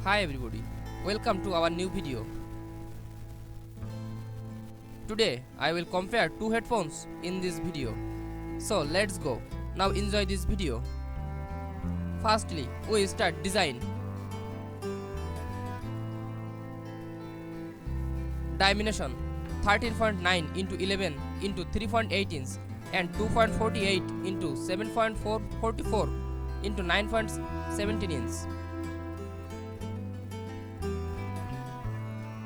Hi everybody, welcome to our new video. Today I will compare two headphones in this video. So let's go. Now enjoy this video. Firstly, we start design. Dimension 13.9 into 11 into 3.8 inch and 2.48 into 7.44 into 9.17 inch.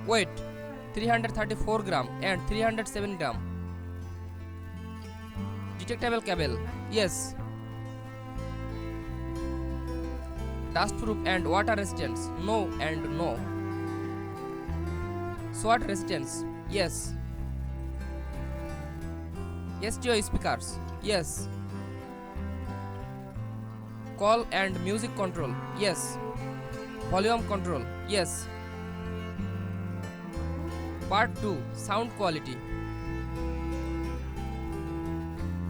Weight 334 gram and 307 gram. Detectable cable, yes. Dust proof and water resistance, no and no. SWOT resistance, yes. STO speakers, yes. Call and music control, yes. Volume control, yes. Part 2, sound quality.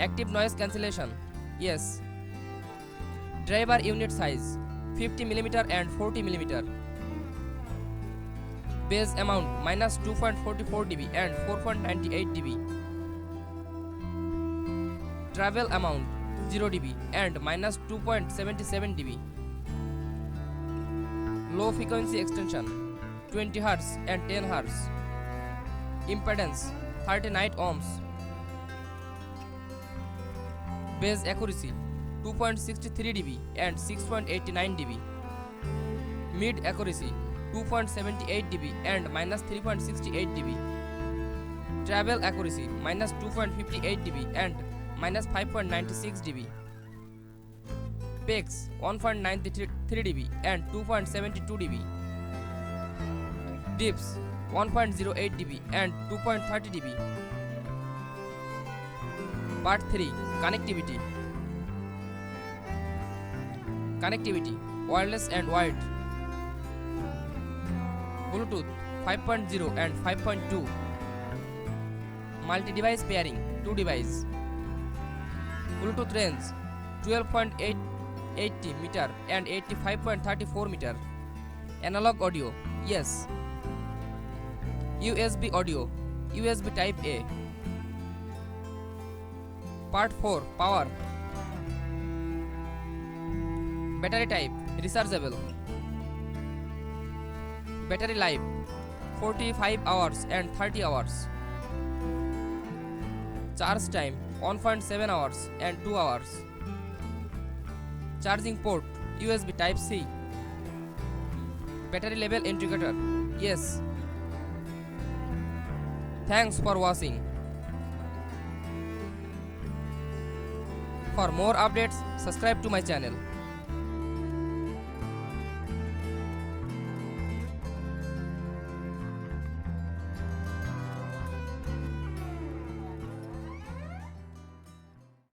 Active noise cancellation, yes. Driver unit size 50 mm and 40 mm. Bass amount minus 2.44 dB and 4.98 dB. Travel amount 0 dB and minus 2.77 dB. Low frequency extension 20 Hz and 10 Hz. Impedance 39 ohms. Bass accuracy 2.63 dB and 6.89 dB. Mid accuracy 2.78 dB and minus 3.68 dB. Travel accuracy minus 2.58 dB and minus 5.96 dB. Peaks 1.93 dB and 2.72 dB. Dips 1.08 dB and 2.30 dB. Part 3, connectivity. Connectivity, wireless and wired. Bluetooth 5.0 and 5.2. Multi-device pairing, 2 device. Bluetooth range 12.880 meter and 85.34 meter. Analog audio, yes. USB audio, USB type A. Part 4, power. Battery type, rechargeable. Battery life 45 hours and 30 hours. Charge time 1.7 hours and 2 hours. Charging port USB type C. Battery level indicator, yes. Thanks for watching. For more updates, subscribe to my channel.